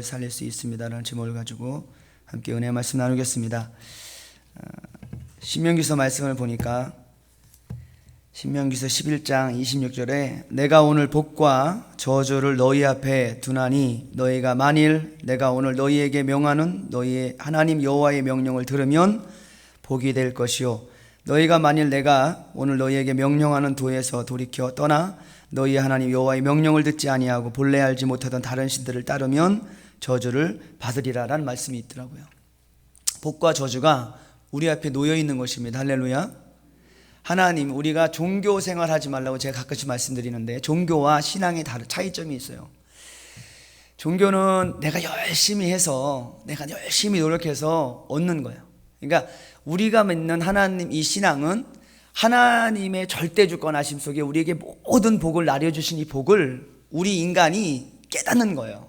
살릴 수 있습니다라는 제목을 가지고 함께 은혜의 말씀 나누겠습니다. 신명기서 말씀을 보니까 신명기서 11장 26절에 내가 오늘 복과 저주를 너희 앞에 두나니 너희가 만일 내가 오늘 너희에게 명하는 너희의 하나님 여호와의 명령을 들으면 복이 될 것이요 너희가 만일 내가 오늘 너희에게 명령하는 도에서 돌이켜 떠나 너희 하나님 여호와의 명령을 듣지 아니하고 본래 알지 못하던 다른 신들을 따르면 저주를 받으리라라는 말씀이 있더라고요. 복과 저주가 우리 앞에 놓여 있는 것입니다. 할렐루야. 하나님, 우리가 종교 생활하지 말라고 제가 가끔씩 말씀드리는데 종교와 신앙의 차이점이 있어요. 종교는 내가 열심히 해서 내가 열심히 노력해서 얻는 거예요. 그러니까 우리가 믿는 하나님, 이 신앙은 하나님의 절대주권하심 속에 우리에게 모든 복을 나려주신 이 복을 우리 인간이 깨닫는 거예요.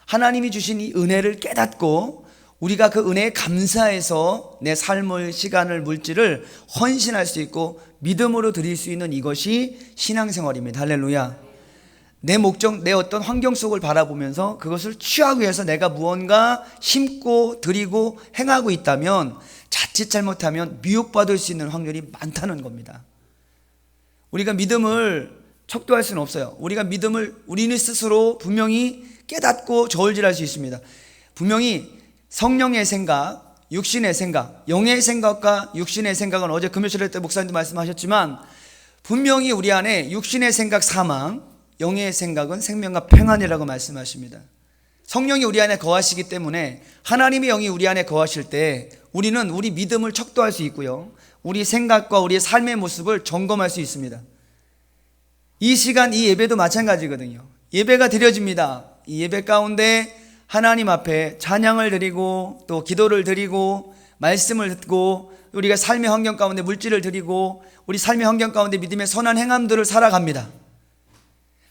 하나님이 주신 이 은혜를 깨닫고 우리가 그 은혜에 감사해서 내 삶을, 시간을, 물질을 헌신할 수 있고 믿음으로 드릴 수 있는 이것이 신앙생활입니다. 할렐루야. 내 목적, 내 어떤 환경 속을 바라보면서 그것을 취하기 위해서 내가 무언가 심고 드리고 행하고 있다면 자칫 잘못하면 미혹받을 수 있는 확률이 많다는 겁니다. 우리가 믿음을 척도할 수는 없어요. 우리가 믿음을 우리는 스스로 분명히 깨닫고 저울질할 수 있습니다. 분명히 성령의 생각, 육신의 생각, 영의 생각과 육신의 생각은 어제 금요일에 때 목사님도 말씀하셨지만 분명히 우리 안에 육신의 생각 사망, 영의 생각은 생명과 평안이라고 말씀하십니다. 성령이 우리 안에 거하시기 때문에 하나님의 영이 우리 안에 거하실 때 우리는 우리 믿음을 척도할 수 있고요, 우리 생각과 우리의 삶의 모습을 점검할 수 있습니다. 이 시간, 이 예배도 마찬가지거든요. 예배가 드려집니다. 이 예배 가운데 하나님 앞에 찬양을 드리고 또 기도를 드리고 말씀을 듣고 우리가 삶의 환경 가운데 물질을 드리고 우리 삶의 환경 가운데 믿음의 선한 행함들을 살아갑니다.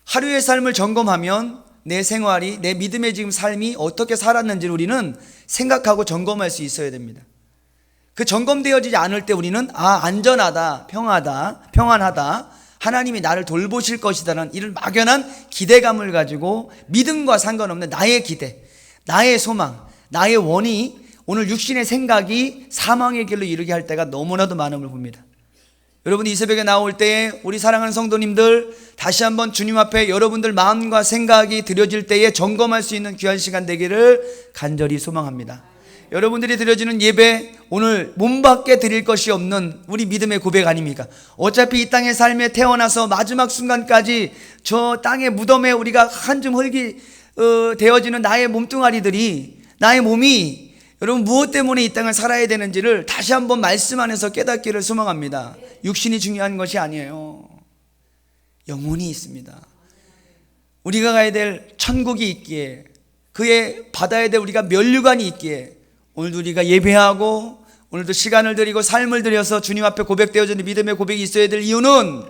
하루의 삶을 점검하면 내 생활이, 내 믿음의 지금 삶이 어떻게 살았는지를 우리는 생각하고 점검할 수 있어야 됩니다. 그 점검되어지지 않을 때 우리는 안전하다, 평안하다, 하나님이 나를 돌보실 것이다라는 이런 막연한 기대감을 가지고 믿음과 상관없는 나의 기대, 나의 소망, 나의 원이 오늘 육신의 생각이 사망의 길로 이르게 할 때가 너무나도 많음을 봅니다. 여러분, 이 새벽에 나올 때에 우리 사랑하는 성도님들 다시 한번 주님 앞에 여러분들 마음과 생각이 드려질 때에 점검할 수 있는 귀한 시간 되기를 간절히 소망합니다. 여러분들이 드려지는 예배, 오늘 몸밖에 드릴 것이 없는 우리 믿음의 고백 아닙니까? 어차피 이 땅의 삶에 태어나서 마지막 순간까지 저 땅의 무덤에 우리가 한 줌 흙이 되어지는 나의 몸뚱아리들이, 나의 몸이 여러분 무엇 때문에 이 땅을 살아야 되는지를 다시 한번 말씀 안에서 깨닫기를 소망합니다. 육신이 중요한 것이 아니에요. 영혼이 있습니다. 우리가 가야 될 천국이 있기에, 그에 받아야 될 우리가 면류관이 있기에 오늘도 우리가 예배하고 오늘도 시간을 드리고 삶을 들여서 주님 앞에 고백되어지는 믿음의 고백이 있어야 될 이유는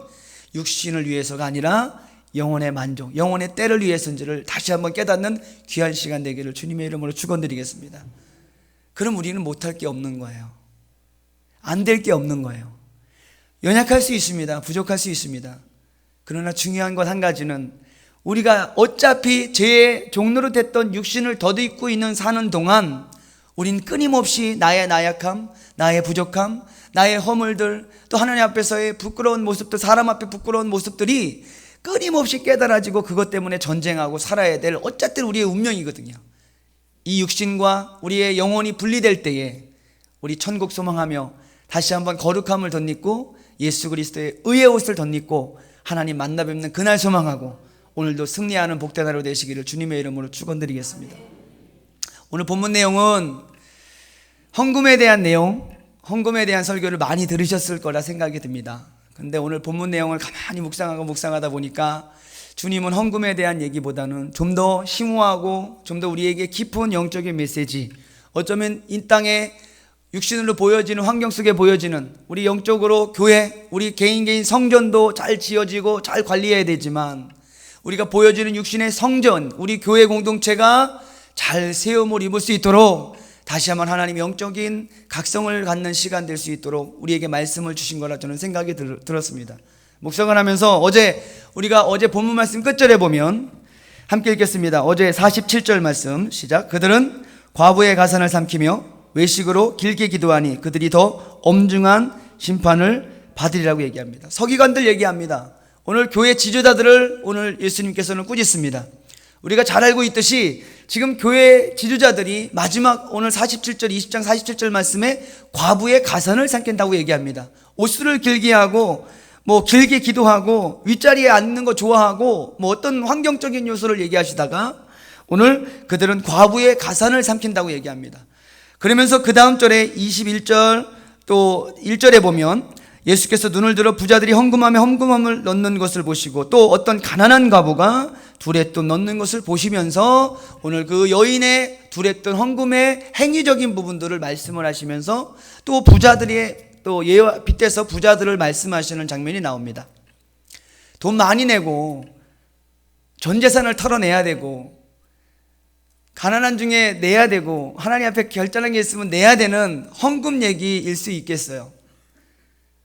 육신을 위해서가 아니라 영혼의 만족, 영혼의 때를 위해서인지를 다시 한번 깨닫는 귀한 시간 되기를 주님의 이름으로 축원드리겠습니다. 그럼 우리는 못할 게 없는 거예요. 안 될 게 없는 거예요. 연약할 수 있습니다. 부족할 수 있습니다. 그러나 중요한 것 한 가지는 우리가 어차피 죄의 종로로 됐던 육신을 덧입고 있는 사는 동안 우린 끊임없이 나의 나약함, 나의 부족함, 나의 허물들, 또 하나님 앞에서의 부끄러운 모습들, 사람 앞에 부끄러운 모습들이 끊임없이 깨달아지고 그것 때문에 전쟁하고 살아야 될 어쨌든 우리의 운명이거든요. 이 육신과 우리의 영혼이 분리될 때에 우리 천국 소망하며 다시 한번 거룩함을 덧입고 예수 그리스도의 의의 옷을 덧입고 하나님 만나 뵙는 그날 소망하고 오늘도 승리하는 복된 하루 되시기를 주님의 이름으로 축원드리겠습니다. 오늘 본문 내용은 헌금에 대한 내용, 헌금에 대한 설교를 많이 들으셨을 거라 생각이 듭니다. 그런데 오늘 본문 내용을 가만히 묵상하다 보니까 주님은 헌금에 대한 얘기보다는 좀 더 심오하고 좀 더 우리에게 깊은 영적인 메시지, 어쩌면 이 땅에 육신으로 보여지는 환경 속에 보여지는 우리 영적으로 교회, 우리 개인 성전도 잘 지어지고 잘 관리해야 되지만 우리가 보여지는 육신의 성전, 우리 교회 공동체가 잘 세움을 입을 수 있도록 다시 한번 하나님 영적인 각성을 갖는 시간 될 수 있도록 우리에게 말씀을 주신 거라 저는 생각이 들었습니다. 묵상을 하면서 우리가 어제 본문 말씀 끝절에 보면 함께 읽겠습니다. 어제 47절 말씀 시작. 그들은 과부의 가산을 삼키며 외식으로 길게 기도하니 그들이 더 엄중한 심판을 받으리라고 얘기합니다. 서기관들 얘기합니다. 오늘 교회 지도자들을 오늘 예수님께서는 꾸짖습니다. 우리가 잘 알고 있듯이 지금 교회 지도자들이 마지막 오늘 47절 20장 47절 말씀에 과부의 가산을 삼킨다고 얘기합니다. 옷수를 길게 하고 길게 기도하고 윗자리에 앉는 거 좋아하고 어떤 환경적인 요소를 얘기하시다가 오늘 그들은 과부의 가산을 삼킨다고 얘기합니다. 그러면서 그 다음 절에 21절 또 1절에 보면 예수께서 눈을 들어 부자들이 헌금함에 헌금함을 넣는 것을 보시고 또 어떤 가난한 과부가 두레돈 넣는 것을 보시면서 오늘 그 여인의 두레돈 헌금의 행위적인 부분들을 말씀을 하시면서 또 부자들의 또 예와 빗대서 부자들을 말씀하시는 장면이 나옵니다. 돈 많이 내고 전 재산을 털어내야 되고 가난한 중에 내야 되고 하나님 앞에 결단한 게 있으면 내야 되는 헌금 얘기일 수 있겠어요.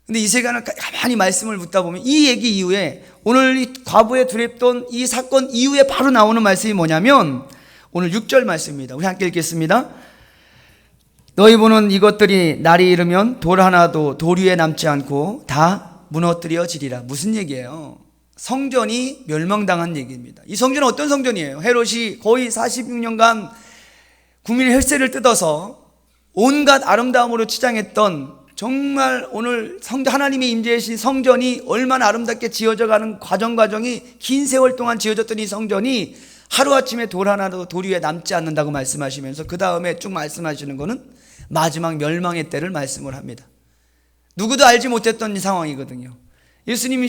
근데 이 시간을 가만히 말씀을 묻다 보면 이 얘기 이후에 오늘 이 과부의 두레돈 이 사건 이후에 바로 나오는 말씀이 뭐냐면 오늘 6절 말씀입니다. 우리 함께 읽겠습니다. 너희 보는 이것들이 날이 이르면 돌 하나도 돌 위에 남지 않고 다 무너뜨려지리라. 무슨 얘기예요? 성전이 멸망당한 얘기입니다. 이 성전은 어떤 성전이에요? 헤롯이 거의 46년간 국민의 혈세를 뜯어서 온갖 아름다움으로 치장했던 정말 오늘 하나님의 임재하신 성전이 얼마나 아름답게 지어져가는 과정이 긴 세월 동안 지어졌던 이 성전이 하루아침에 돌 하나도 돌 위에 남지 않는다고 말씀하시면서 그 다음에 쭉 말씀하시는 것은 마지막 멸망의 때를 말씀을 합니다. 누구도 알지 못했던 이 상황이거든요. 예수님이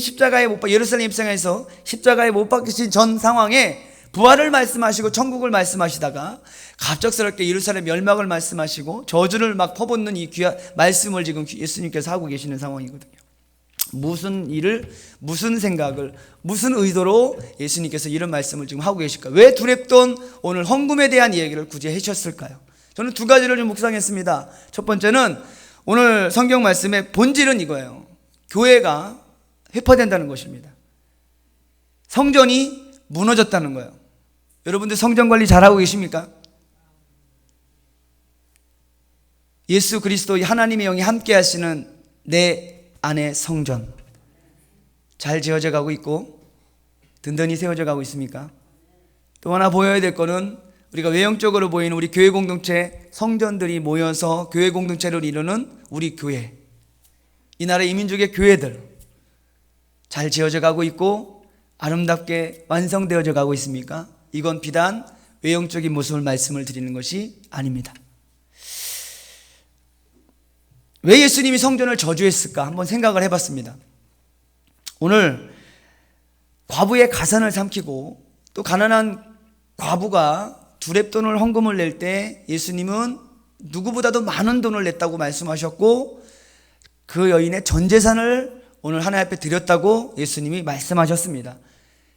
예루살렘 입성해서 십자가에 못 박히신 전 상황에 부활을 말씀하시고 천국을 말씀하시다가 갑작스럽게 예루살렘 멸망을 말씀하시고 저주를 막 퍼붓는 이 귀한 말씀을 지금 예수님께서 하고 계시는 상황이거든요. 무슨 일을, 무슨 생각을, 무슨 의도로 예수님께서 이런 말씀을 지금 하고 계실까? 왜 두렙돈 오늘 헌금에 대한 이야기를 굳이 하셨을까요? 저는 두 가지를 좀 묵상했습니다. 첫 번째는 오늘 성경 말씀의 본질은 이거예요. 교회가 회파된다는 것입니다. 성전이 무너졌다는 거예요. 여러분들 성전 관리 잘하고 계십니까? 예수 그리스도 하나님의 영이 함께 하시는 내 안의 성전 잘 지어져 가고 있고 든든히 세워져 가고 있습니까? 또 하나 보여야 될 거는 우리가 외형적으로 보이는 우리 교회 공동체 성전들이 모여서 교회 공동체를 이루는 우리 교회, 이 나라 이민족의 교회들 잘 지어져 가고 있고 아름답게 완성되어져 가고 있습니까? 이건 비단 외형적인 모습을 말씀을 드리는 것이 아닙니다. 왜 예수님이 성전을 저주했을까 한번 생각을 해봤습니다. 오늘 과부의 가산을 삼키고 또 가난한 과부가 두렙돈을 헌금을 낼 때 예수님은 누구보다도 많은 돈을 냈다고 말씀하셨고 그 여인의 전 재산을 오늘 하나님 앞에 드렸다고 예수님이 말씀하셨습니다.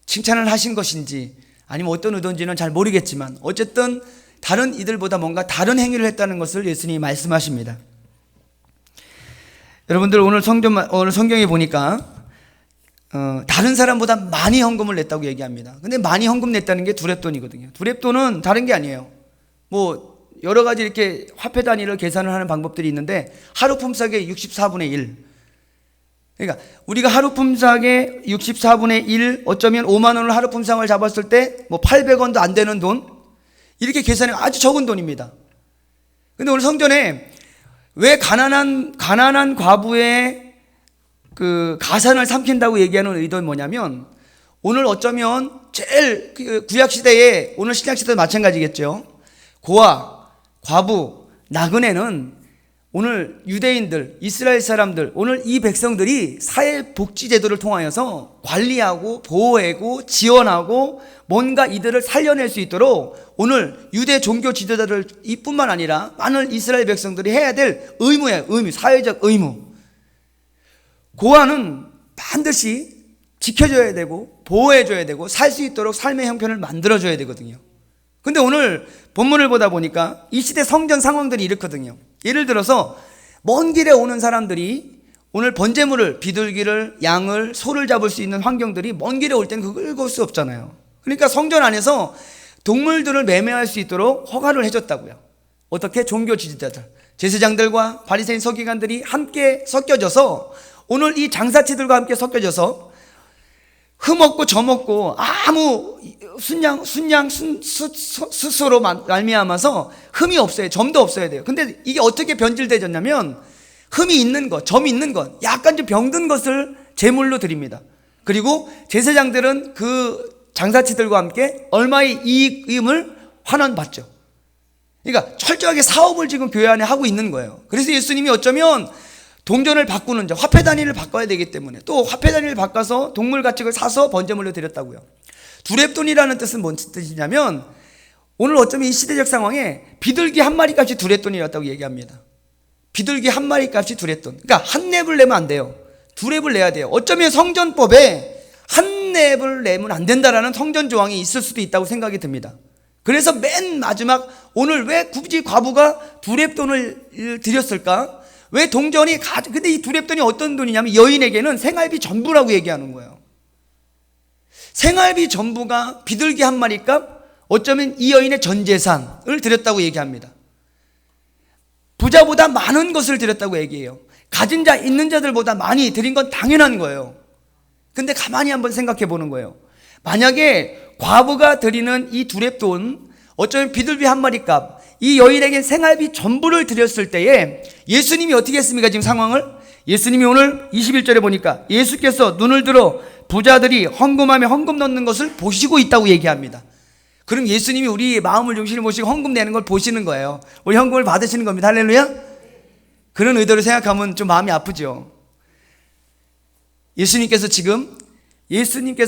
칭찬을 하신 것인지 아니면 어떤 의도인지는 잘 모르겠지만 어쨌든 다른 이들보다 뭔가 다른 행위를 했다는 것을 예수님이 말씀하십니다. 여러분들 오늘 성경에 보니까 다른 사람보다 많이 헌금을 냈다고 얘기합니다. 근데 많이 헌금 냈다는 게 두렙돈이거든요. 두렙돈은 다른 게 아니에요. 여러 가지 이렇게 화폐 단위를 계산을 하는 방법들이 있는데 하루 품삯의 64분의 1. 그러니까 우리가 하루 품삯의 64분의 1 어쩌면 5만 원을 하루 품삯을 잡았을 때 800원도 안 되는 돈 이렇게 계산해 아주 적은 돈입니다. 근데 오늘 성전에 왜 가난한 과부의 그 가산을 삼킨다고 얘기하는 의도는 뭐냐면 오늘 어쩌면 제일 구약시대에 오늘 신약시대도 마찬가지겠죠. 고아, 과부, 나그네는 오늘 유대인들, 이스라엘 사람들, 오늘 이 백성들이 사회복지제도를 통하여서 관리하고 보호하고 지원하고 뭔가 이들을 살려낼 수 있도록 오늘 유대 종교 지도자들 이뿐만 아니라 많은 이스라엘 백성들이 해야 될 의무예요. 사회적 의무. 고아는 반드시 지켜줘야 되고 보호해줘야 되고 살 수 있도록 삶의 형편을 만들어줘야 되거든요. 근데 오늘 본문을 보다 보니까 이 시대 성전 상황들이 이렇거든요. 예를 들어서 먼 길에 오는 사람들이 오늘 번제물을 비둘기를 양을 소를 잡을 수 있는 환경들이 먼 길에 올 때는 그걸 읽을 수 없잖아요. 그러니까 성전 안에서 동물들을 매매할 수 있도록 허가를 해줬다고요. 어떻게? 종교 지도자들, 제사장들과 바리새인 서기관들이 함께 섞여져서, 오늘 이 장사치들과 함께 섞여져서 흠없고 점없고 아무 스스로 말미암아서 흠이 없어요. 점도 없어야 돼요. 근데 이게 어떻게 변질되졌냐면, 흠이 있는 것, 점이 있는 것, 약간 좀 병든 것을 제물로 드립니다. 그리고 제사장들은 그 장사치들과 함께 얼마의 이익임을 환원받죠. 그러니까 철저하게 사업을 지금 교회 안에 하고 있는 거예요. 그래서 예수님이 어쩌면 동전을 바꾸는 자, 화폐 단위를 바꿔야 되기 때문에, 또 화폐 단위를 바꿔서 동물 가축을 사서 번제물로 드렸다고요. 두렙돈이라는 뜻은 뭔 뜻이냐면, 오늘 어쩌면 이 시대적 상황에 비둘기 한 마리 값이 두렙돈이었다고 얘기합니다. 비둘기 한 마리 값이 두렙돈. 그러니까 한 렙을 내면 안 돼요. 두 렙을 내야 돼요. 어쩌면 성전법에 한 렙을 내면 안 된다라는 성전 조항이 있을 수도 있다고 생각이 듭니다. 그래서 맨 마지막, 오늘 왜 굳이 과부가 두렙돈을 드렸을까? 왜 동전이 근데 이 두렙돈이 어떤 돈이냐면, 여인에게는 생활비 전부라고 얘기하는 거예요. 생활비 전부가 비둘기 한 마리 값, 어쩌면 이 여인의 전 재산을 드렸다고 얘기합니다. 부자보다 많은 것을 드렸다고 얘기해요. 가진 자, 있는 자들보다 많이 드린 건 당연한 거예요. 근데 가만히 한번 생각해 보는 거예요. 만약에 과부가 드리는 이 두렙돈, 어쩌면 비둘기 한 마리 값, 이 여인에게 생활비 전부를 드렸을 때에 예수님이 어떻게 했습니까? 지금 상황을 예수님이 오늘 21절에 보니까 예수께서 눈을 들어 부자들이 헌금함에 헌금 넣는 것을 보시고 있다고 얘기합니다. 그럼 예수님이 우리 마음을 중심으로 모시고 헌금 내는 걸 보시는 거예요. 우리 헌금을 받으시는 겁니다. 할렐루야. 그런 의도로 생각하면 좀 마음이 아프죠. 예수님께서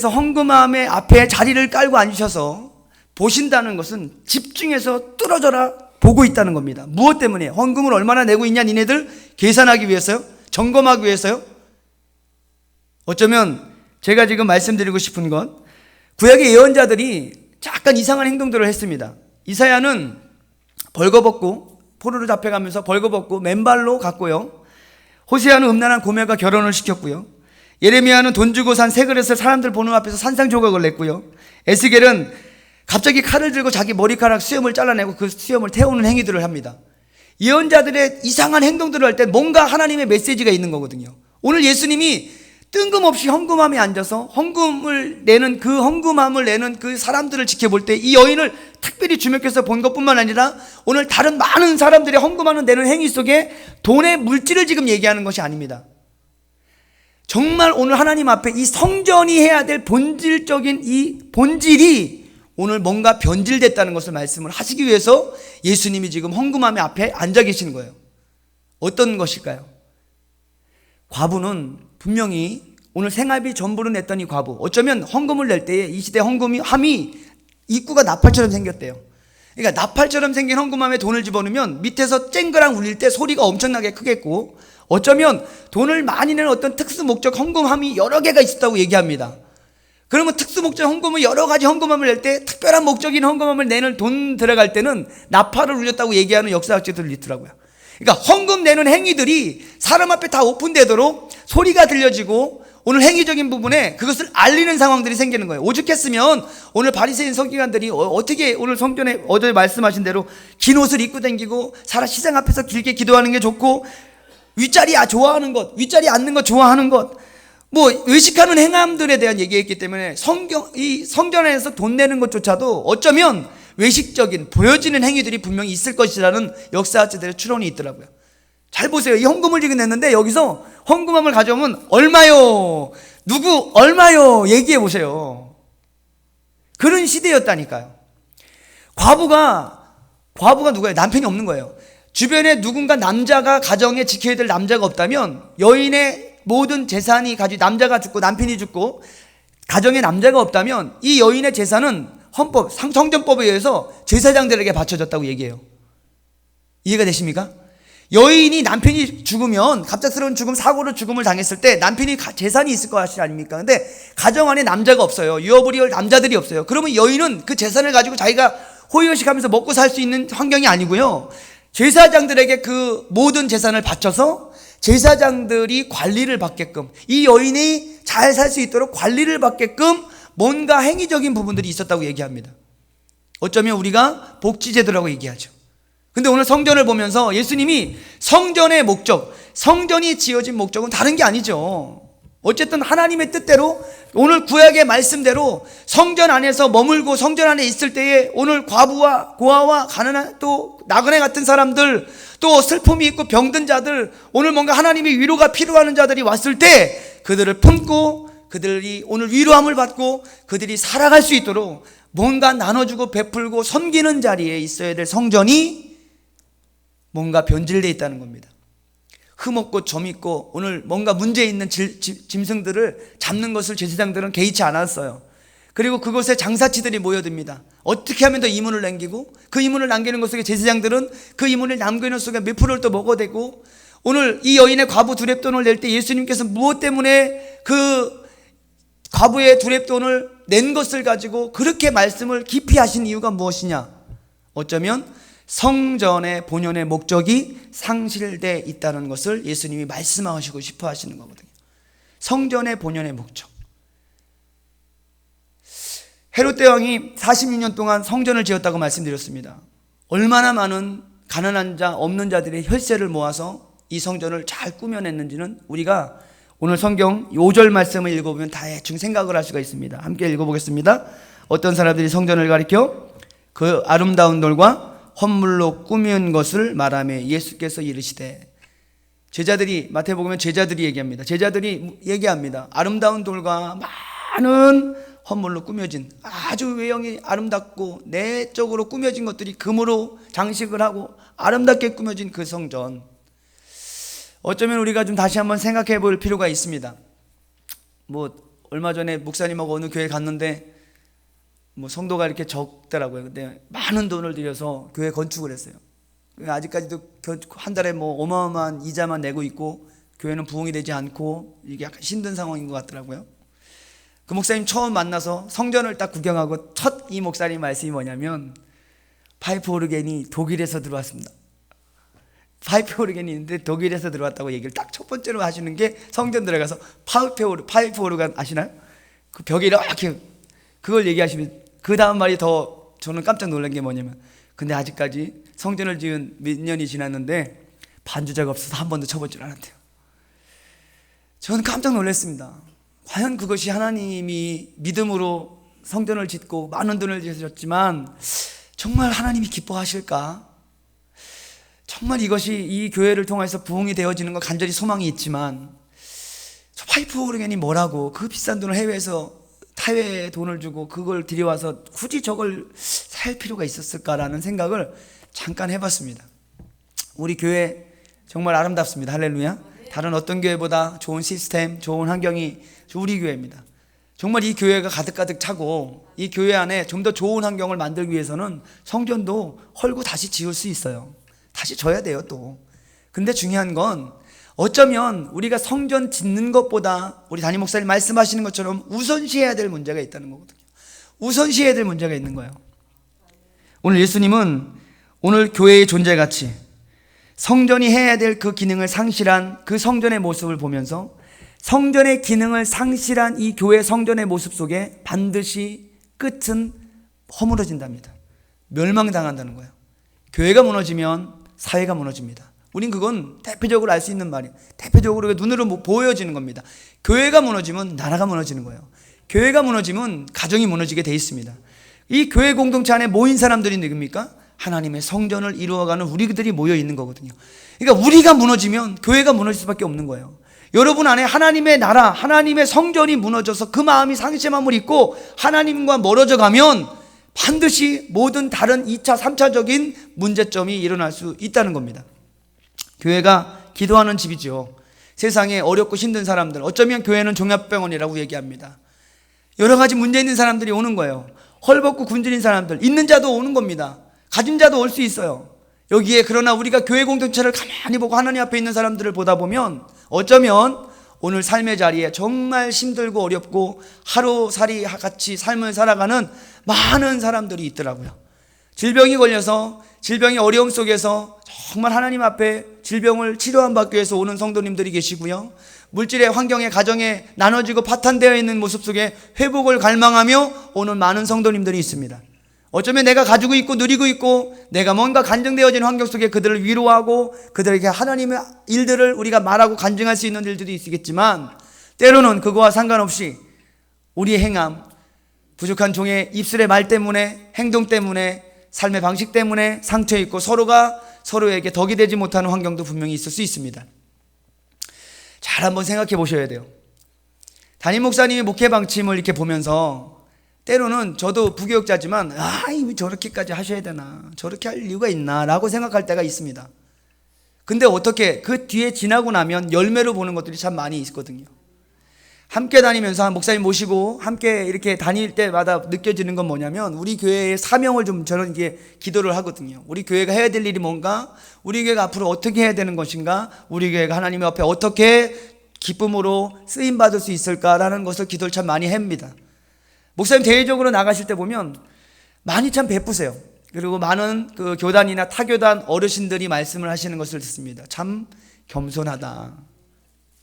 헌금함의 앞에 자리를 깔고 앉으셔서 보신다는 것은 집중해서 뚫어져라 보고 있다는 겁니다. 무엇 때문에? 헌금을 얼마나 내고 있냐 니네들 계산하기 위해서요? 점검하기 위해서요? 어쩌면 제가 지금 말씀드리고 싶은 건, 구약의 예언자들이 약간 이상한 행동들을 했습니다. 이사야는 벌거벗고 포로로 잡혀가면서 벌거벗고 맨발로 갔고요. 호세아는 음란한 고멜과 결혼을 시켰고요. 예레미야는 돈 주고 산 새 그릇을 사람들 보는 앞에서 산상조각을 냈고요. 에스겔은 갑자기 칼을 들고 자기 머리카락 수염을 잘라내고 그 수염을 태우는 행위들을 합니다. 예언자들의 이상한 행동들을 할 때 뭔가 하나님의 메시지가 있는 거거든요. 오늘 예수님이 뜬금없이 헌금함에 앉아서 헌금을 내는 그 사람들을 지켜볼 때 이 여인을 특별히 주목해서 본 것뿐만 아니라 오늘 다른 많은 사람들이 헌금하는 내는 행위 속에 돈의 물질을 지금 얘기하는 것이 아닙니다. 정말 오늘 하나님 앞에 이 성전이 해야 될 본질적인 이 본질이 오늘 뭔가 변질됐다는 것을 말씀을 하시기 위해서 예수님이 지금 헌금함의 앞에 앉아 계시는 거예요. 어떤 것일까요? 과부는 분명히 오늘 생활비 전부를 냈던 이 과부, 어쩌면 헌금을 낼 때에 이 시대 헌금함이 입구가 나팔처럼 생겼대요. 그러니까 나팔처럼 생긴 헌금함에 돈을 집어넣으면 밑에서 쨍그랑 울릴 때 소리가 엄청나게 크겠고, 어쩌면 돈을 많이 내는 어떤 특수 목적 헌금함이 여러 개가 있었다고 얘기합니다. 그러면 특수 목적 헌금을 여러 가지 헌금함을 낼 때 특별한 목적인 헌금함을 내는 돈 들어갈 때는 나팔을 울렸다고 얘기하는 역사학자들이 있더라고요. 그러니까 헌금 내는 행위들이 사람 앞에 다 오픈되도록 소리가 들려지고 오늘 행위적인 부분에 그것을 알리는 상황들이 생기는 거예요. 오죽했으면 오늘 바리새인 서기관들이 어떻게 오늘 성전에 어제 말씀하신 대로 긴 옷을 입고 다니고 시장 앞에서 길게 기도하는 게 좋고 윗자리 좋아하는 것, 윗자리 앉는 것 좋아하는 것, 뭐 외식하는 행함들에 대한 얘기했기 때문에 이 성전 안에서 돈 내는 것조차도 어쩌면 외식적인 보여지는 행위들이 분명히 있을 것이라는 역사학자들의 추론이 있더라고요. 잘 보세요. 이 헌금을 지금 냈는데 여기서 헌금함을 가져오면 얼마요? 누구 얼마요? 얘기해 보세요. 그런 시대였다니까요. 과부가 누구예요? 남편이 없는 거예요. 주변에 누군가 남자가 가정에 지켜야 될 남자가 없다면 여인의 모든 재산이 남자가 죽고 남편이 죽고 가정에 남자가 없다면 이 여인의 재산은 성전법에 의해서 제사장들에게 바쳐졌다고 얘기해요. 이해가 되십니까? 여인이 남편이 죽으면 갑작스러운 사고로 죽음을 당했을 때 남편이 재산이 있을 것이 아닙니까? 근데 가정 안에 남자가 없어요. 유업을 이을 남자들이 없어요. 그러면 여인은 그 재산을 가지고 자기가 호의호식하면서 먹고 살 수 있는 환경이 아니고요. 제사장들에게 그 모든 재산을 바쳐서 제사장들이 관리를 받게끔, 이 여인이 잘 살 수 있도록 관리를 받게끔 뭔가 행위적인 부분들이 있었다고 얘기합니다. 어쩌면 우리가 복지제도라고 얘기하죠. 근데 오늘 성전을 보면서 예수님이 성전의 목적, 성전이 지어진 목적은 다른 게 아니죠. 어쨌든 하나님의 뜻대로 오늘 구약의 말씀대로 성전 안에서 머물고 성전 안에 있을 때에 오늘 과부와 고아와 가난한 또 나그네 같은 사람들, 또 슬픔이 있고 병든 자들, 오늘 뭔가 하나님의 위로가 필요하는 자들이 왔을 때 그들을 품고 그들이 오늘 위로함을 받고 그들이 살아갈 수 있도록 뭔가 나눠주고 베풀고 섬기는 자리에 있어야 될 성전이 뭔가 변질되어 있다는 겁니다. 흠없고 점있고 오늘 뭔가 문제 있는 짐승들을 잡는 것을 제사장들은 개의치 않았어요. 그리고 그곳에 장사치들이 모여듭니다. 어떻게 하면 더 이문을 남기고, 그 이문을 남기는 것 속에 제사장들은 그 이문을 남기는 속에 몇 프로를 또 먹어대고, 오늘 이 여인의 과부 두렙돈을 낼 때 예수님께서 무엇 때문에 그 과부의 두렙돈을 낸 것을 가지고 그렇게 말씀을 깊이 하신 이유가 무엇이냐? 어쩌면 성전의 본연의 목적이 상실되어 있다는 것을 예수님이 말씀하시고 싶어 하시는 거거든요. 성전의 본연의 목적. 헤롯 대왕이 46년 동안 성전을 지었다고 말씀드렸습니다. 얼마나 많은 가난한 자, 없는 자들의 혈세를 모아서 이 성전을 잘 꾸며냈는지는 우리가 오늘 성경 5절 말씀을 읽어보면 대충 생각을 할 수가 있습니다. 함께 읽어보겠습니다. 어떤 사람들이 성전을 가리켜 그 아름다운 돌과 헌물로 꾸민 것을 말하며 예수께서 이르시되, 제자들이, 마태복음에 제자들이 얘기합니다. 제자들이 얘기합니다. 아름다운 돌과 많은 헌물로 꾸며진, 아주 외형이 아름답고 내적으로 꾸며진 것들이 금으로 장식을 하고 아름답게 꾸며진 그 성전. 어쩌면 우리가 좀 다시 한번 생각해 볼 필요가 있습니다. 얼마 전에 목사님하고 어느 교회 갔는데 성도가 이렇게 적더라고요. 근데 많은 돈을 들여서 교회 건축을 했어요. 아직까지도 한 달에 어마어마한 이자만 내고 있고 교회는 부흥이 되지 않고 이게 약간 힘든 상황인 것 같더라고요. 그 목사님 처음 만나서 성전을 딱 구경하고 첫 이 목사님 말씀이 뭐냐면, 파이프 오르겐이 독일에서 들어왔습니다. 파이프 오르겐이 있는데 독일에서 들어왔다고 얘기를 딱 첫 번째로 하시는 게, 성전 들어가서 파이프 오르간 아시나요? 그 벽에 이렇게 그걸 얘기하시면, 그 다음 말이 더 저는 깜짝 놀란 게 뭐냐면, 근데 아직까지 성전을 지은 몇 년이 지났는데 반주자가 없어서 한 번도 쳐본 줄 알았대요. 저는 깜짝 놀랐습니다. 과연 그것이 하나님이 믿음으로 성전을 짓고 많은 돈을 들였지만 정말 하나님이 기뻐하실까? 정말 이것이 이 교회를 통해서 부흥이 되어지는 건 간절히 소망이 있지만, 저 파이프 오르겐이 뭐라고 그 비싼 돈을 해외에서 타회에 돈을 주고 그걸 들여와서 굳이 저걸 살 필요가 있었을까라는 생각을 잠깐 해봤습니다. 우리 교회 정말 아름답습니다. 할렐루야. 다른 어떤 교회보다 좋은 시스템, 좋은 환경이 우리 교회입니다. 정말 이 교회가 가득가득 차고 이 교회 안에 좀 더 좋은 환경을 만들기 위해서는 성전도 헐고 다시 지을 수 있어요. 다시 져야 돼요 또. 근데 중요한 건 어쩌면 우리가 성전 짓는 것보다 우리 담임 목사님 말씀하시는 것처럼 우선시해야 될 문제가 있다는 거거든요. 우선시해야 될 문제가 있는 거예요. 오늘 예수님은 오늘 교회의 존재가치, 성전이 해야 될 그 기능을 상실한 그 성전의 모습을 보면서 성전의 기능을 상실한 이 교회 성전의 모습 속에 반드시 끝은 허물어진답니다. 멸망당한다는 거예요. 교회가 무너지면 사회가 무너집니다. 우린 그건 대표적으로 알 수 있는 말이에요. 대표적으로 눈으로 보여지는 겁니다. 교회가 무너지면 나라가 무너지는 거예요. 교회가 무너지면 가정이 무너지게 돼 있습니다. 이 교회 공동체 안에 모인 사람들이 누굽니까? 하나님의 성전을 이루어가는 우리들이 모여 있는 거거든요. 그러니까 우리가 무너지면 교회가 무너질 수밖에 없는 거예요. 여러분 안에 하나님의 나라, 하나님의 성전이 무너져서 그 마음이 상심함을 입고 하나님과 멀어져 가면 반드시 모든 다른 2차, 3차적인 문제점이 일어날 수 있다는 겁니다. 교회가 기도하는 집이죠. 세상에 어렵고 힘든 사람들, 어쩌면 교회는 종합병원이라고 얘기합니다. 여러 가지 문제 있는 사람들이 오는 거예요. 헐벗고 굶주린 사람들, 있는 자도 오는 겁니다. 가진 자도 올 수 있어요. 여기에 그러나 우리가 교회 공동체를 가만히 보고 하나님 앞에 있는 사람들을 보다 보면 어쩌면 오늘 삶의 자리에 정말 힘들고 어렵고 하루살이 같이 삶을 살아가는 많은 사람들이 있더라고요. 질병이 걸려서 질병의 어려움 속에서 정말 하나님 앞에 질병을 치료받기 위해서 오는 성도님들이 계시고요. 물질의 환경에 가정에 나눠지고 파탄되어 있는 모습 속에 회복을 갈망하며 오는 많은 성도님들이 있습니다. 어쩌면 내가 가지고 있고 누리고 있고 내가 뭔가 간증되어진 환경 속에 그들을 위로하고 그들에게 하나님의 일들을 우리가 말하고 간증할 수 있는 일들이 있겠지만, 때로는 그거와 상관없이 우리의 행함, 부족한 종의 입술의 말 때문에, 행동 때문에, 삶의 방식 때문에 상처 있고 서로가 서로에게 덕이 되지 못하는 환경도 분명히 있을 수 있습니다. 잘 한번 생각해 보셔야 돼요. 담임 목사님이 목회 방침을 이렇게 보면서 때로는 저도 부교육자지만 왜 저렇게까지 하셔야 되나, 저렇게 할 이유가 있나 라고 생각할 때가 있습니다. 근데 어떻게 그 뒤에 지나고 나면 열매로 보는 것들이 참 많이 있거든요. 함께 다니면서 목사님 모시고 함께 이렇게 다닐 때마다 느껴지는 건 뭐냐면, 우리 교회의 사명을 좀 저는 이게 기도를 하거든요. 우리 교회가 해야 될 일이 뭔가, 우리 교회가 앞으로 어떻게 해야 되는 것인가, 우리 교회가 하나님 앞에 어떻게 기쁨으로 쓰임받을 수 있을까라는 것을 기도를 참 많이 합니다. 목사님 대외적으로 나가실 때 보면 많이 참 베푸세요. 그리고 많은 그 교단이나 타교단 어르신들이 말씀을 하시는 것을 듣습니다. 참 겸손하다.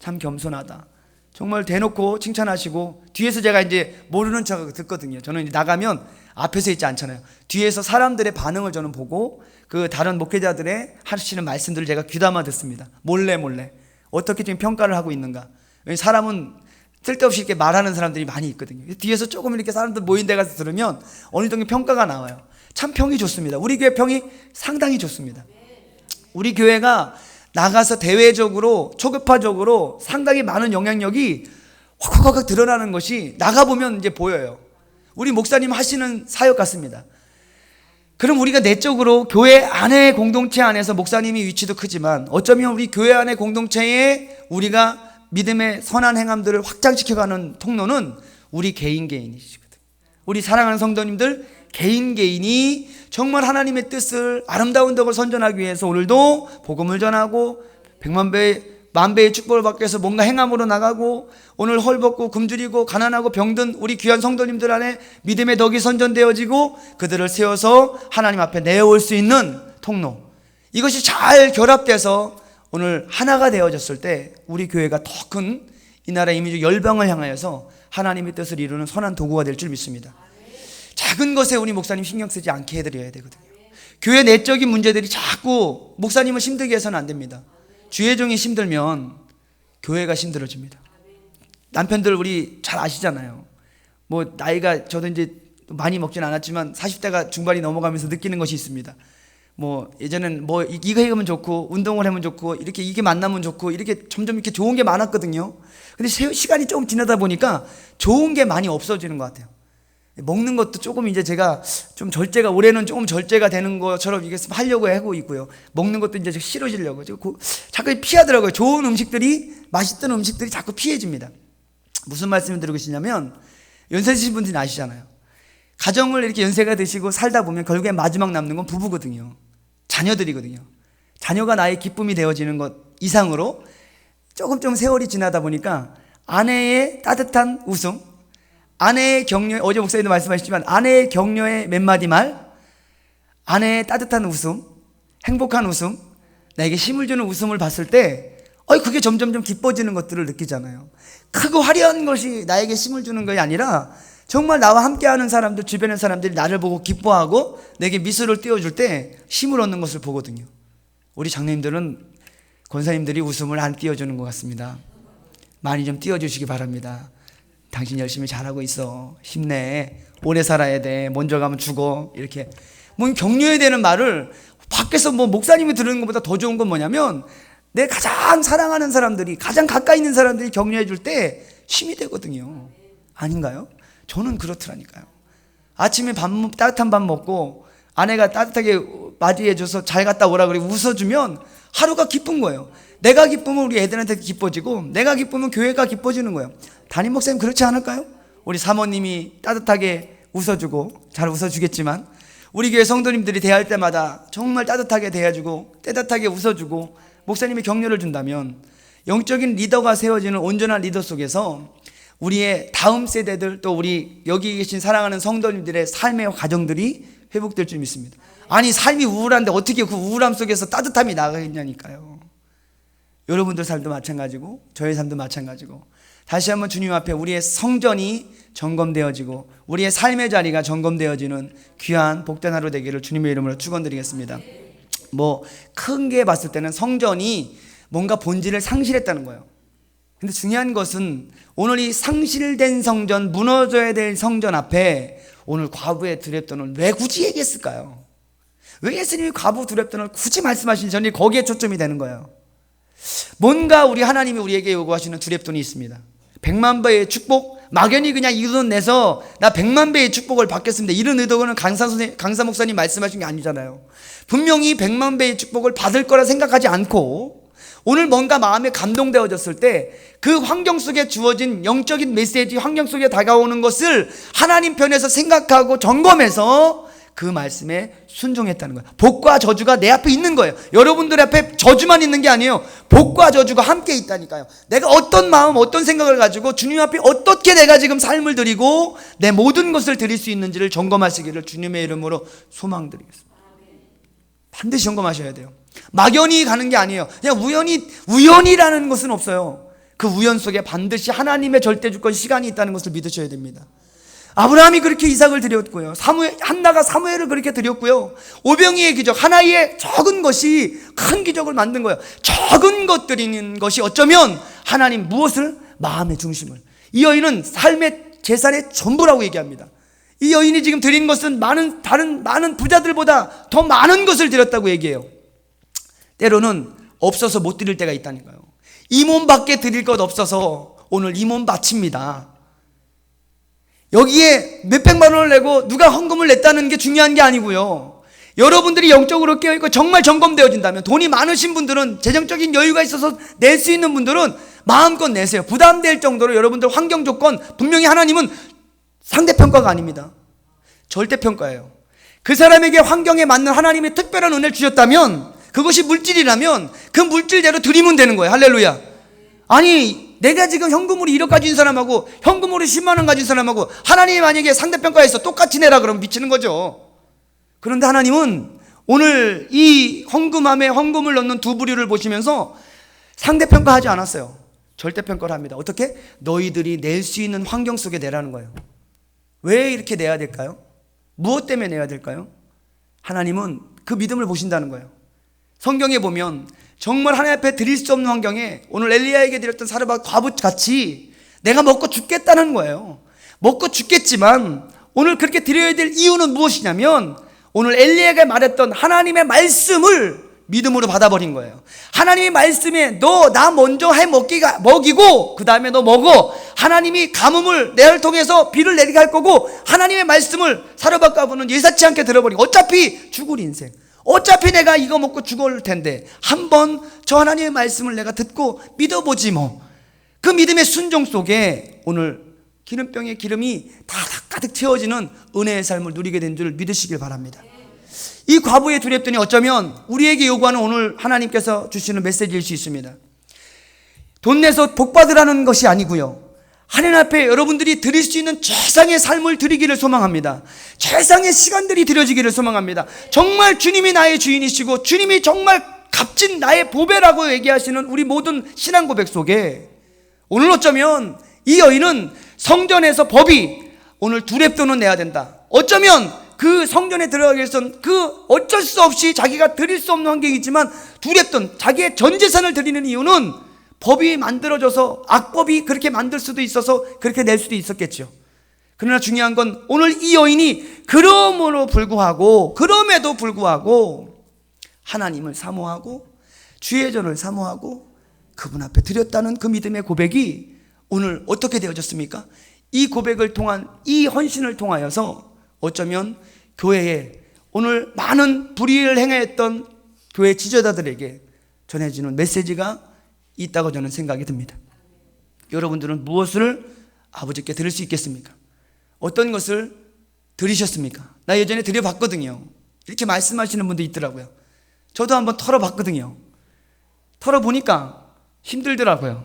참 겸손하다. 정말 대놓고 칭찬하시고, 뒤에서 제가 이제 모르는 척 듣거든요. 저는 이제 나가면 앞에서 있지 않잖아요. 뒤에서 사람들의 반응을 저는 보고 그 다른 목회자들의 하시는 말씀들을 제가 귀담아 듣습니다. 몰래 어떻게 지금 평가를 하고 있는가. 사람은 쓸데없이 이렇게 말하는 사람들이 많이 있거든요. 뒤에서 조금 이렇게 사람들 모인 데 가서 들으면 어느 정도 평가가 나와요. 참 평이 좋습니다. 우리 교회 평이 상당히 좋습니다. 우리 교회가 나가서 대외적으로 초급화적으로 상당히 많은 영향력이 확 드러나는 것이 나가보면 이제 보여요. 우리 목사님 하시는 사역 같습니다. 그럼 우리가 내적으로 교회 안의 공동체 안에서 목사님이 위치도 크지만, 어쩌면 우리 교회 안의 공동체에 우리가 믿음의 선한 행함들을 확장시켜가는 통로는 우리 개인이시거든요. 우리 사랑하는 성도님들 개인이 정말 하나님의 뜻을, 아름다운 덕을 선전하기 위해서 오늘도 복음을 전하고 100만 배의 축복을 받기 위해서 뭔가 행함으로 나가고, 오늘 헐벗고 굶주리고 가난하고 병든 우리 귀한 성도님들 안에 믿음의 덕이 선전되어지고 그들을 세워서 하나님 앞에 내어올 수 있는 통로, 이것이 잘 결합돼서 오늘 하나가 되어졌을 때 우리 교회가 더 큰 이 나라 이민족 열방을 향하여서 하나님의 뜻을 이루는 선한 도구가 될 줄 믿습니다. 작은 것에 우리 목사님 신경 쓰지 않게 해드려야 되거든요. 교회 내적인 문제들이 자꾸 목사님을 힘들게 해서는 안 됩니다. 주의 종이 힘들면 교회가 힘들어집니다. 남편들 우리 잘 아시잖아요. 뭐 나이가, 저도 이제 많이 먹진 않았지만 40대가 중반이 넘어가면서 느끼는 것이 있습니다. 뭐 예전엔 뭐 이거 해보면 좋고, 운동을 하면 좋고, 이렇게 이게 만나면 좋고, 이렇게 점점 이렇게 좋은 게 많았거든요. 근데 시간이 조금 지나다 보니까 좋은 게 많이 없어지는 것 같아요. 먹는 것도 조금 이제 제가 좀 절제가, 올해는 조금 절제가 되는 것처럼 이게 하려고 하고 있고요. 먹는 것도 이제 싫어지려고 자꾸 피하더라고요. 좋은 음식들이, 맛있던 음식들이 자꾸 피해집니다. 무슨 말씀을 드리고 계시냐면, 연세 드신 분들이 아시잖아요. 가정을 이렇게 연세가 드시고 살다 보면 결국에 마지막 남는 건 부부거든요. 자녀들이거든요. 자녀가 나의 기쁨이 되어지는 것 이상으로 조금 세월이 지나다 보니까 아내의 따뜻한 웃음, 아내의 격려, 어제 목사님도 말씀하셨지만 아내의 격려의 몇 마디 말, 아내의 따뜻한 웃음, 행복한 웃음, 나에게 힘을 주는 웃음을 봤을 때 그게 점점 기뻐지는 것들을 느끼잖아요. 크고 화려한 것이 나에게 힘을 주는 것이 아니라 정말 나와 함께하는 사람들, 주변의 사람들이 나를 보고 기뻐하고 내게 미소를 띄워줄 때 힘을 얻는 것을 보거든요. 우리 장로님들은, 권사님들이 웃음을 안 띄워주는 것 같습니다. 많이 좀 띄워주시기 바랍니다. 당신 열심히 잘하고 있어, 힘내, 오래 살아야 돼, 먼저 가면 죽어, 이렇게 뭐 격려해야 되는 말을 밖에서 뭐 목사님이 들은 것보다 더 좋은 건 뭐냐면, 내 가장 사랑하는 사람들이, 가장 가까이 있는 사람들이 격려해 줄 때 힘이 되거든요. 아닌가요? 저는 그렇더라니까요. 아침에 따뜻한 밥 먹고 아내가 따뜻하게 맞이해줘서 잘 갔다 오라 그러고 웃어주면 하루가 기쁜 거예요. 내가 기쁘면 우리 애들한테 기뻐지고, 내가 기쁘면 교회가 기뻐지는 거예요. 담임 목사님 그렇지 않을까요? 우리 사모님이 따뜻하게 웃어주고, 잘 웃어주겠지만 우리 교회 성도님들이 대할 때마다 정말 따뜻하게 대해주고 따뜻하게 웃어주고 목사님이 격려를 준다면, 영적인 리더가 세워지는 온전한 리더 속에서 우리의 다음 세대들, 또 우리 여기 계신 사랑하는 성도님들의 삶의 가정들이 회복될 줄 믿습니다. 아니 삶이 우울한데 어떻게 그 우울함 속에서 따뜻함이 나가겠냐니까요. 여러분들 삶도 마찬가지고 저의 삶도 마찬가지고 다시 한번 주님 앞에 우리의 성전이 점검되어지고 우리의 삶의 자리가 점검되어지는 귀한 복된 하루 되기를 주님의 이름으로 축원드리겠습니다. 뭐 큰 게 봤을 때는 성전이 뭔가 본질을 상실했다는 거예요. 근데 중요한 것은 오늘 이 상실된 성전, 무너져야 될 성전 앞에 오늘 과부의 두렙돈을 왜 굳이 얘기했을까요? 왜 예수님이 과부 두렙돈을 굳이 말씀하시는지 저는 거기에 초점이 되는 거예요. 뭔가 우리 하나님이 우리에게 요구하시는 두렙돈이 있습니다. 100만 배의 축복, 막연히 그냥 이 돈 내서 나 100만 배의 축복을 받겠습니다, 이런 의도는 강사 목사님 말씀하신 게 아니잖아요. 분명히 100만 배의 축복을 받을 거라 생각하지 않고 오늘 뭔가 마음에 감동되어졌을 때 그 환경 속에 주어진 영적인 메시지, 환경 속에 다가오는 것을 하나님 편에서 생각하고 점검해서 그 말씀에 순종했다는 거예요. 복과 저주가 내 앞에 있는 거예요. 여러분들 앞에 저주만 있는 게 아니에요. 복과 저주가 함께 있다니까요. 내가 어떤 마음, 어떤 생각을 가지고 주님 앞에 어떻게 내가 지금 삶을 드리고 내 모든 것을 드릴 수 있는지를 점검하시기를 주님의 이름으로 소망드리겠습니다. 반드시 점검하셔야 돼요. 막연히 가는 게 아니에요. 그냥 우연이라는 것은 없어요. 그 우연 속에 반드시 하나님의 절대 주권 시간이 있다는 것을 믿으셔야 됩니다. 아브라함이 그렇게 이삭을 드렸고요, 한나가 사무엘을 그렇게 드렸고요, 오병이의 기적, 하나의 적은 것이 큰 기적을 만든 거예요. 적은 것 드리는 것이 어쩌면 하나님 무엇을? 마음의 중심을. 이 여인은 삶의 재산의 전부라고 얘기합니다. 이 여인이 지금 드린 것은 다른 많은 부자들보다 더 많은 것을 드렸다고 얘기해요. 때로는 없어서 못 드릴 때가 있다니까요. 이 몸밖에 드릴 것 없어서 오늘 이 몸 바칩니다. 여기에 몇백만 원을 내고 누가 헌금을 냈다는 게 중요한 게 아니고요, 여러분들이 영적으로 깨어있고 정말 점검되어진다면, 돈이 많으신 분들은, 재정적인 여유가 있어서 낼 수 있는 분들은 마음껏 내세요. 부담될 정도로 여러분들 환경 조건, 분명히 하나님은 상대평가가 아닙니다. 절대평가예요. 그 사람에게 환경에 맞는 하나님의 특별한 은혜를 주셨다면, 그것이 물질이라면 그 물질대로 드리면 되는 거예요. 할렐루야. 아니, 내가 지금 현금으로 1억 가진 사람하고 현금으로 10만 원 가진 사람하고 하나님이 만약에 상대평가해서 똑같이 내라 그러면 미치는 거죠. 그런데 하나님은 오늘 이 헌금함에 헌금을 넣는 두 부류를 보시면서 상대평가하지 않았어요. 절대평가를 합니다. 어떻게? 너희들이 낼 수 있는 환경 속에 내라는 거예요. 왜 이렇게 내야 될까요? 무엇 때문에 내야 될까요? 하나님은 그 믿음을 보신다는 거예요. 성경에 보면 정말 하나님 앞에 드릴 수 없는 환경에 오늘 엘리야에게 드렸던 사르밧 과부같이 내가 먹고 죽겠다는 거예요. 먹고 죽겠지만 오늘 그렇게 드려야 될 이유는 무엇이냐면, 오늘 엘리야가 말했던 하나님의 말씀을 믿음으로 받아버린 거예요. 하나님의 말씀에 너 나 먼저 먹이고 그 다음에 너 먹어. 하나님이 가뭄을 내를 통해서 비를 내리게 할 거고, 하나님의 말씀을 사르밧 과부는 예사치 않게 들어버리고, 어차피 죽을 인생, 어차피 내가 이거 먹고 죽을 텐데 한번 저 하나님의 말씀을 내가 듣고 믿어보지 뭐. 그 믿음의 순종 속에 오늘 기름병의 기름이 다 가득 채워지는 은혜의 삶을 누리게 된 줄 믿으시길 바랍니다. 이 과부의 두렙돈이 어쩌면 우리에게 요구하는 오늘 하나님께서 주시는 메시지일 수 있습니다. 돈 내서 복 받으라는 것이 아니고요, 하나님 앞에 여러분들이 드릴 수 있는 최상의 삶을 드리기를 소망합니다. 최상의 시간들이 드려지기를 소망합니다. 정말 주님이 나의 주인이시고 주님이 정말 값진 나의 보배라고 얘기하시는 우리 모든 신앙 고백 속에 오늘 어쩌면 이 여인은 성전에서 법이 오늘 두렙돈은 내야 된다. 어쩌면 그 성전에 들어가기 위해서는 그 어쩔 수 없이 자기가 드릴 수 없는 환경이지만 두렙돈, 자기의 전 재산을 드리는 이유는 법이 만들어져서 악법이 그렇게 만들 수도 있어서 그렇게 낼 수도 있었겠죠. 그러나 중요한 건 오늘 이 여인이 그럼에도 불구하고 하나님을 사모하고 주의 전을 사모하고 그분 앞에 드렸다는 그 믿음의 고백이 오늘 어떻게 되어졌습니까? 이 고백을 통한, 이 헌신을 통하여서 어쩌면 교회에 오늘 많은 불의를 행했던 교회 지도자들에게 전해지는 메시지가 있다고 저는 생각이 듭니다. 여러분들은 무엇을 아버지께 드릴 수 있겠습니까? 어떤 것을 드리셨습니까? 나 예전에 드려봤거든요. 이렇게 말씀하시는 분도 있더라고요. 저도 한번 털어봤거든요. 털어보니까 힘들더라고요.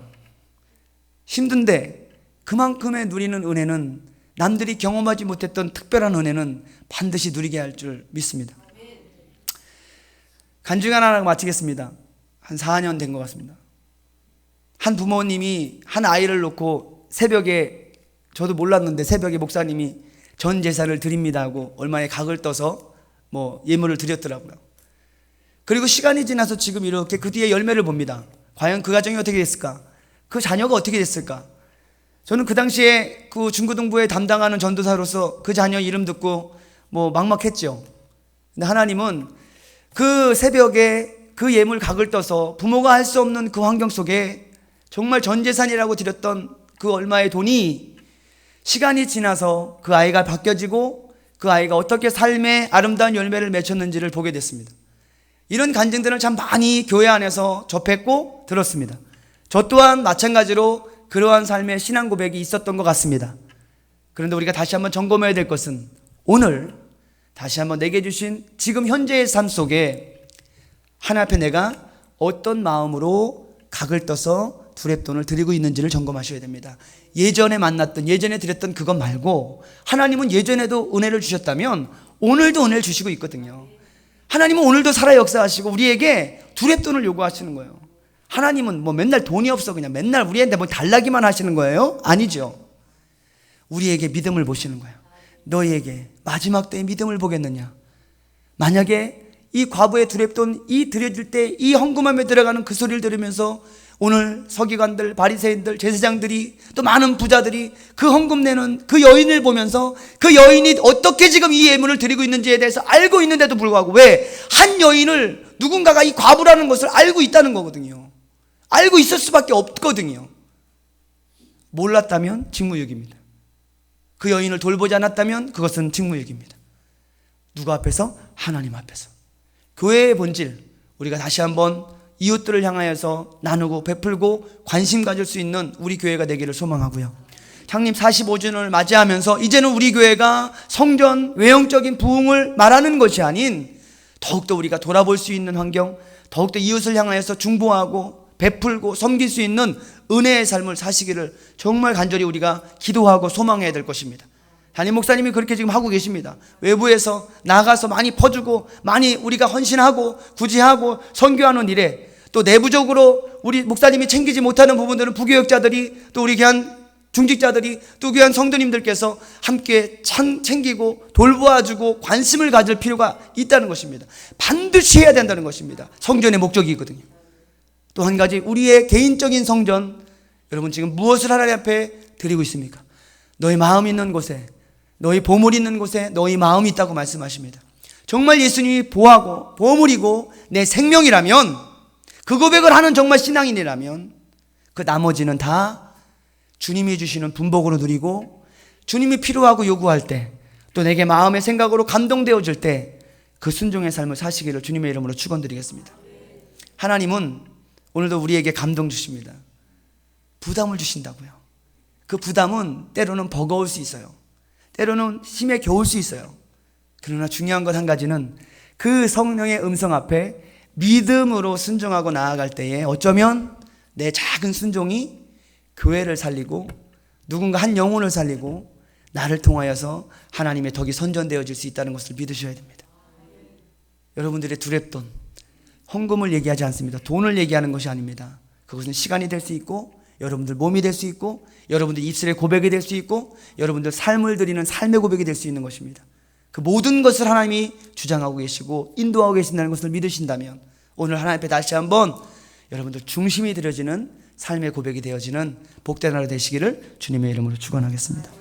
힘든데 그만큼의 누리는 은혜는, 남들이 경험하지 못했던 특별한 은혜는 반드시 누리게 할 줄 믿습니다. 간증 하나 마치겠습니다. 한 4년 된 것 같습니다. 한 부모님이 한 아이를 놓고 새벽에, 저도 몰랐는데 새벽에 목사님이 전 재산을 드립니다 하고 얼마의 각을 떠서 뭐 예물을 드렸더라고요. 그리고 시간이 지나서 지금 이렇게 그 뒤에 열매를 봅니다. 과연 그 가정이 어떻게 됐을까? 그 자녀가 어떻게 됐을까? 저는 그 당시에 그 중고등부에 담당하는 전도사로서 그 자녀 이름 듣고 뭐 막막했죠. 근데 하나님은 그 새벽에 그 예물 각을 떠서 부모가 할 수 없는 그 환경 속에 정말 전 재산이라고 드렸던 그 얼마의 돈이 시간이 지나서 그 아이가 바뀌어지고 그 아이가 어떻게 삶의 아름다운 열매를 맺혔는지를 보게 됐습니다. 이런 간증들을 참 많이 교회 안에서 접했고 들었습니다. 저 또한 마찬가지로 그러한 삶의 신앙 고백이 있었던 것 같습니다. 그런데 우리가 다시 한번 점검해야 될 것은 오늘 다시 한번 내게 주신 지금 현재의 삶 속에 하나님 앞에 내가 어떤 마음으로 각을 떠서 두렙돈을 드리고 있는지를 점검하셔야 됩니다. 예전에 만났던, 예전에 드렸던 그것 말고 하나님은 예전에도 은혜를 주셨다면 오늘도 은혜를 주시고 있거든요. 하나님은 오늘도 살아 역사하시고 우리에게 두렙돈을 요구하시는 거예요. 하나님은 뭐 맨날 돈이 없어 그냥 맨날 우리한테 뭐 달라기만 하시는 거예요? 아니죠. 우리에게 믿음을 보시는 거예요. 너희에게 마지막 때의 믿음을 보겠느냐? 만약에 이 과부의 두렙돈 이 드려질 때 이 헌금함에 들어가는 그 소리를 들으면서 오늘 서기관들, 바리새인들, 제사장들이 또 많은 부자들이 그 헌금 내는 그 여인을 보면서 그 여인이 어떻게 지금 이 예물을 드리고 있는지에 대해서 알고 있는데도 불구하고 왜 한 여인을 누군가가 이 과부라는 것을 알고 있다는 거거든요. 알고 있을 수밖에 없거든요. 몰랐다면 직무유기입니다. 그 여인을 돌보지 않았다면 그것은 직무유기입니다. 누구 앞에서? 하나님 앞에서. 교회의 본질, 우리가 다시 한번 이웃들을 향하여서 나누고 베풀고 관심 가질 수 있는 우리 교회가 되기를 소망하고요. 창립 45주년을 맞이하면서 이제는 우리 교회가 성전 외형적인 부흥을 말하는 것이 아닌 더욱더 우리가 돌아볼 수 있는 환경, 더욱더 이웃을 향하여서 중보하고 베풀고 섬길 수 있는 은혜의 삶을 사시기를 정말 간절히 우리가 기도하고 소망해야 될 것입니다. 담임 목사님이 그렇게 지금 하고 계십니다. 외부에서 나가서 많이 퍼주고 많이 우리가 헌신하고 구제하고 선교하는 일에 또 내부적으로 우리 목사님이 챙기지 못하는 부분들은 부교역자들이 또 우리 귀한 중직자들이 또 귀한 성도님들께서 함께 챙기고 돌보아주고 관심을 가질 필요가 있다는 것입니다. 반드시 해야 된다는 것입니다. 성전의 목적이거든요. 또 한 가지 우리의 개인적인 성전, 여러분 지금 무엇을 하나님 앞에 드리고 있습니까? 너희 마음 있는 곳에, 너희 보물 있는 곳에 너희 마음이 있다고 말씀하십니다. 정말 예수님이 보하고 보물이고 내 생명이라면, 그 고백을 하는 정말 신앙인이라면 그 나머지는 다 주님이 주시는 분복으로 누리고 주님이 필요하고 요구할 때 또 내게 마음의 생각으로 감동되어질 때 그 순종의 삶을 사시기를 주님의 이름으로 축원드리겠습니다. 하나님은 오늘도 우리에게 감동 주십니다. 부담을 주신다고요. 그 부담은 때로는 버거울 수 있어요. 때로는 힘에 겨울 수 있어요. 그러나 중요한 것 한 가지는 그 성령의 음성 앞에 믿음으로 순종하고 나아갈 때에 어쩌면 내 작은 순종이 교회를 살리고 누군가 한 영혼을 살리고 나를 통하여서 하나님의 덕이 선전되어질 수 있다는 것을 믿으셔야 됩니다. 여러분들의 두렙돈, 헌금을 얘기하지 않습니다. 돈을 얘기하는 것이 아닙니다. 그것은 시간이 될 수 있고 여러분들 몸이 될 수 있고 여러분들 입술의 고백이 될 수 있고 여러분들 삶을 드리는 삶의 고백이 될 수 있는 것입니다. 그 모든 것을 하나님이 주장하고 계시고 인도하고 계신다는 것을 믿으신다면 오늘 하나님 앞에 다시 한번 여러분들 중심이 들여지는 삶의 고백이 되어지는 복된 하루 되시기를 주님의 이름으로 축원하겠습니다.